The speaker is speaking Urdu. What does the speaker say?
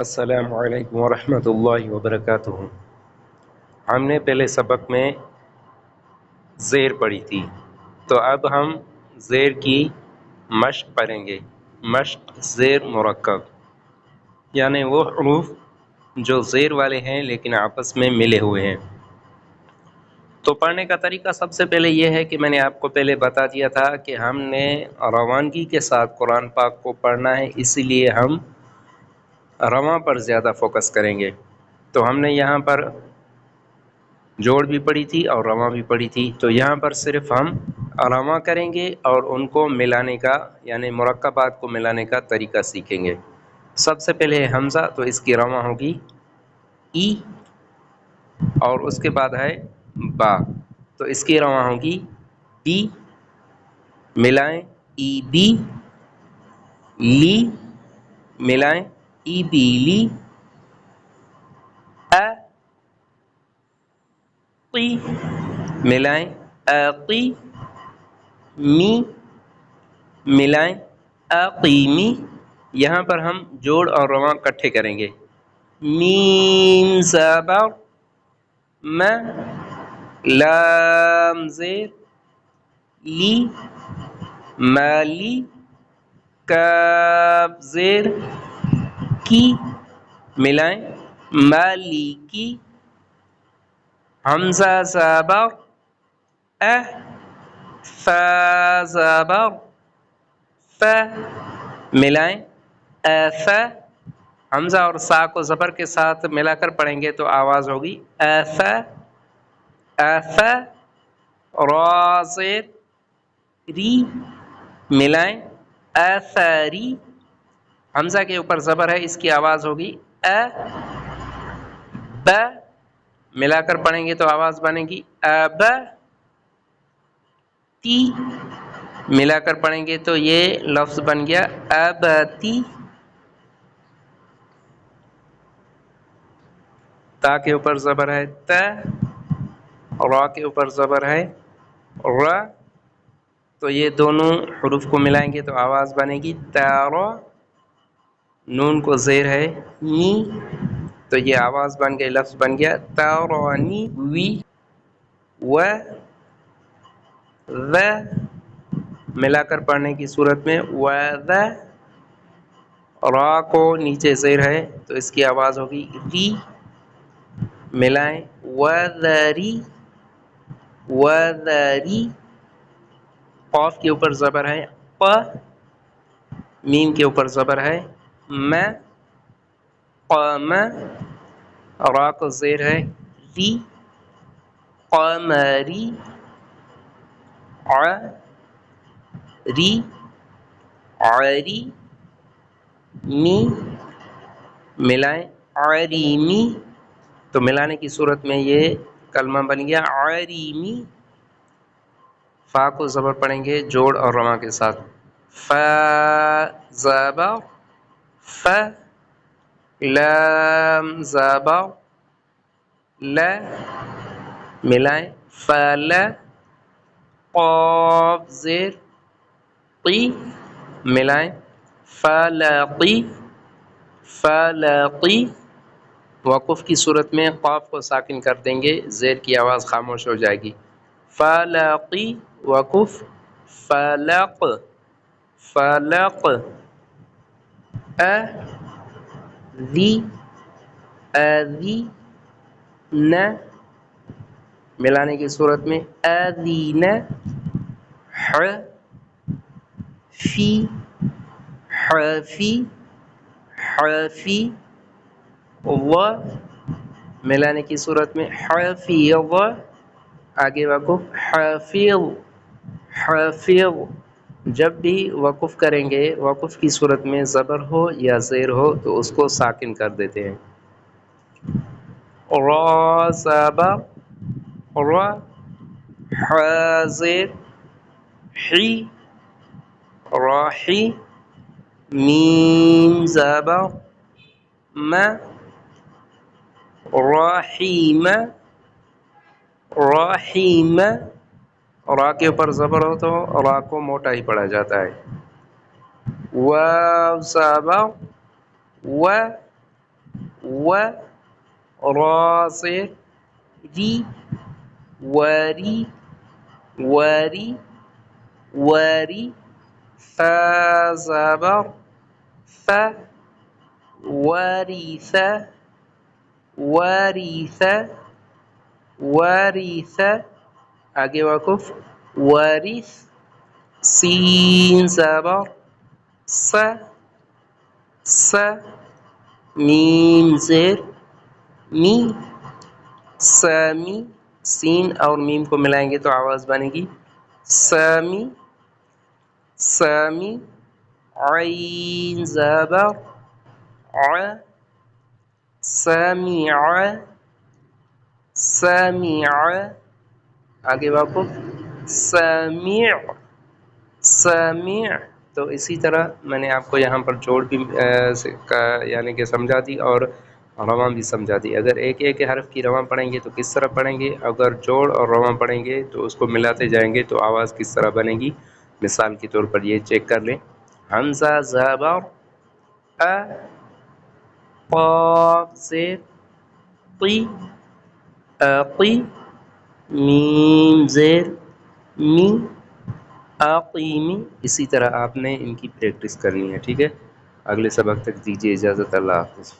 السلام علیکم ورحمۃ اللہ وبرکاتہ۔ ہم نے پہلے سبق میں زیر پڑھی تھی، تو اب ہم زیر کی مشق پڑھیں گے۔ مشق زیر مرکب، یعنی وہ حروف جو زیر والے ہیں لیکن آپس میں ملے ہوئے ہیں۔ تو پڑھنے کا طریقہ سب سے پہلے یہ ہے کہ میں نے آپ کو پہلے بتا دیا تھا کہ ہم نے روانگی کے ساتھ قرآن پاک کو پڑھنا ہے، اسی لیے ہم رواں پر زیادہ فوکس کریں گے۔ تو ہم نے یہاں پر جوڑ بھی پڑھی تھی اور رواں بھی پڑھی تھی، تو یہاں پر صرف ہم رواں کریں گے اور ان کو ملانے کا، یعنی مرکبات کو ملانے کا طریقہ سیکھیں گے۔ سب سے پہلے ہے حمزہ، تو اس کی رواں ہوگی ای، اور اس کے بعد ہے با، تو اس کی رواں ہوگی بی، ملائیں ای بی، لی ملائیں ای بی لی، ا قی ملائیں اقی، می ملائیں اقیمی۔ یہاں پر ہم جوڑ اور رواں اکٹھے کریں گے۔ میم زبر م، لام زیر لی، مالی، کاف زیر کی ملائیں مالی کی، حمزہ زبر فا زبر ف ملائیں اف، حمزہ اور سا کو زبر کے ساتھ ملا کر پڑھیں گے تو آواز ہوگی اف اف، را زیر ری ملائیں اثری، حمزہ کے اوپر زبر ہے، اس کی آواز ہوگی ب، ملا کر پڑھیں گے تو آواز بنے گی اب تی، ملا کر پڑھیں گے تو یہ لفظ بن گیا ابتی۔ تا کے اوپر زبر ہے ت، را کے اوپر زبر ہے ر، تو یہ دونوں حروف کو ملائیں گے تو آواز بنے گی تارا، نون کو زیر ہے نی، تو یہ آواز بن گئی، لفظ بن گیا تارانی وی، و ذ، ملا کر پڑھنے کی صورت میں و ذ، را کو نیچے زیر ہے تو اس کی آواز ہوگی ری، ملائیں وذری وذری، قاف کے اوپر زبر ہے ق، میم کے اوپر زبر ہے م، قام، را کو زیر ہے ری، قمری، ع ری عری، می ملائیں عریمی، تو ملانے کی صورت میں یہ کلمہ بن گیا عریمی۔ فا کو زبر پڑھیں گے جوڑ اور رواں کے ساتھ، ف زبر ف، لام زبر ل، ملائیں فل، قاف زیر قی، ملائیں فلقی فلقی۔ وقف کی صورت میں قاف کو ساکن کر دیں گے، زیر کی آواز خاموش ہو جائے گی۔ فلقی وقف، فلق فلق، ذی اذی ن، ملانے کی صورت میں اذین، ح فی حفی حفی، و، ملانے کی صورت میں حفیظ، آگے وقف حفیظ حفیظ۔ جب بھی وقف کریں گے، وقف کی صورت میں زبر ہو یا زیر ہو تو اس کو ساکن کر دیتے ہیں۔ را زبر را، ح زیر حی راحی، میم زبر م، رحیم رحیم، را کے اوپر زبر ہو تو را کو موٹا ہی پڑھا جاتا ہے۔ واو زبر و، و، را زیر ری، وری، وری، وری، فا زبر ف، ورث، ورث، ورث، آگے وقف، ورث، سین زبر س، س، میم زیر می، سامی، سین اور میم کو ملائیں گے تو آواز بنے گی سامی، سامی، عین زبر ع، سمع، سمع، آگے واپس سمع، سمع۔ تو اسی طرح میں نے آپ کو یہاں پر جوڑ بھی یعنی کہ سمجھا دی اور رواں بھی سمجھا دی۔ اگر ایک ایک حرف کی رواں پڑھیں گے تو کس طرح پڑھیں گے، اگر جوڑ اور رواں پڑھیں گے تو اس کو ملاتے جائیں گے تو آواز کس طرح بنے گی۔ مثال کے طور پر یہ چیک کر لیں، حمزہ زبر ا، قاف زیر طی، اقی، میم زیر می، اقیمی۔ اسی طرح آپ نے ان کی پریکٹس کرنی ہے، ٹھیک ہے۔ اگلے سبق تک دیجیے اجازت، اللہ حافظ۔